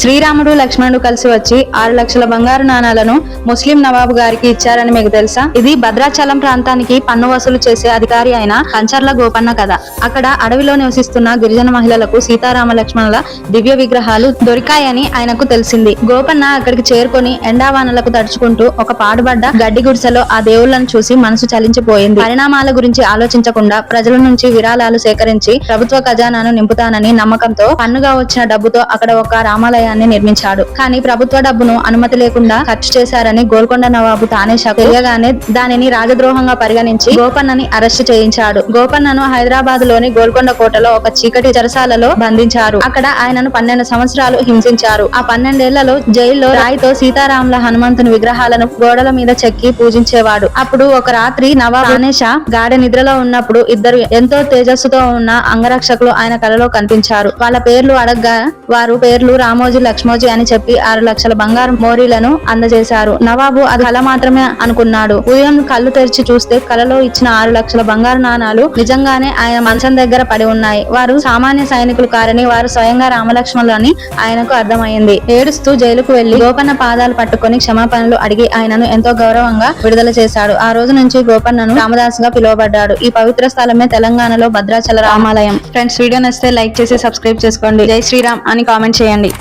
శ్రీరాముడు లక్ష్మణుడు కలిసి వచ్చి 6 లక్షల బంగారు నాణాలను ముస్లిం నవాబు గారికి ఇచ్చారని మీకు తెలుసా? ఇది భద్రాచలం ప్రాంతానికి పన్ను వసూలు చేసే అధికారి అయిన కంచర్ల గోపన్న కథ. అక్కడ అడవిలో నివసిస్తున్న గిరిజన మహిళలకు సీతారామ లక్ష్మణుల దివ్య విగ్రహాలు దొరికాయని ఆయనకు తెలిసింది. గోపన్న అక్కడికి చేరుకొని ఎండావానలకు తడుచుకుంటూ ఒక పాడుబడ్డ గడ్డి గుడిసెలో ఆ దేవుళ్లను చూసి మనసు చలించిపోయింది. పరిణామాల గురించి ఆలోచించకుండా ప్రజల నుంచి విరాళాలు సేకరించి ప్రభుత్వ ఖజానాను నింపుతానని నమ్మకంతో పన్నుగా వచ్చిన డబ్బుతో అక్కడ ఒక రామాలయాన్ని నిర్మించాడు. కానీ ప్రభుత్వ డబ్బును అనుమతి లేకుండా ఖర్చు చేశారని గోల్కొండ నవాబు తానే తెలియగానే దానిని రాజద్రోహంగా పరిగణించి గోపన్నని అరెస్టు చేయించాడు. గోపన్నను హైదరాబాద్ లోని గోల్కొండ కోటలో ఒక చీకటి చెరసాలలో బంధించారు. అక్కడ ఆయనను 12 సంవత్సరాలు హింసించారు. ఆ 12 ఏళ్లలో జైల్లో రాయితో సీతారాముల హనుమంతుని విగ్రహాలను గోడల మీద చెక్కి పూజించేవాడు. అప్పుడు ఒక రాత్రి నవాబు గణేష గాఢ నిద్రలో ఉన్నప్పుడు ఇద్దరు ఎంతో తేజస్సుతో ఉన్న అంగరక్షకులు ఆయన కలలో కనిపించారు. వాళ్ళ పేర్లు అడగ్గా వారు పేర్లు రామోజీ లక్ష్మోజీ అని చెప్పి 6 లక్షల బంగారు మోరీలను అందజేశారు. నవాబు అది కల మాత్రమే అనుకున్నాడు. ఉదయం కళ్ళు తెరిచి చూస్తే కలలో ఇచ్చిన 6 లక్షల బంగారు నాణాలు నిజంగానే ఆయన మంచం దగ్గర పడి ఉన్నాయి. వారు సామాన్య సైనికులు కారని వారు స్వయంగా రామలక్ష్మణులు అని ఆయనకు అర్థమైంది. ఏడుస్తూ జైలుకు వెళ్లి గోపన్న పాదాలు పట్టుకొని క్షమాపణలు అడిగి ఆయనను ఎంతో గౌరవంగా విడుదల చేశాడు. ఆ రోజు నుంచి గోపన్నను రామదాసుగా పిలువబడ్డాడు. ఈ పవిత్ర స్థలమే తెలంగాణలో భద్రాచల రామాలయం. ఫ్రెండ్స్, వీడియో నచ్చితే లైక్ చేసి సబ్స్క్రైబ్ చేసుకోండి. జై శ్రీరామ్ అని కామెంట్ చేయండి.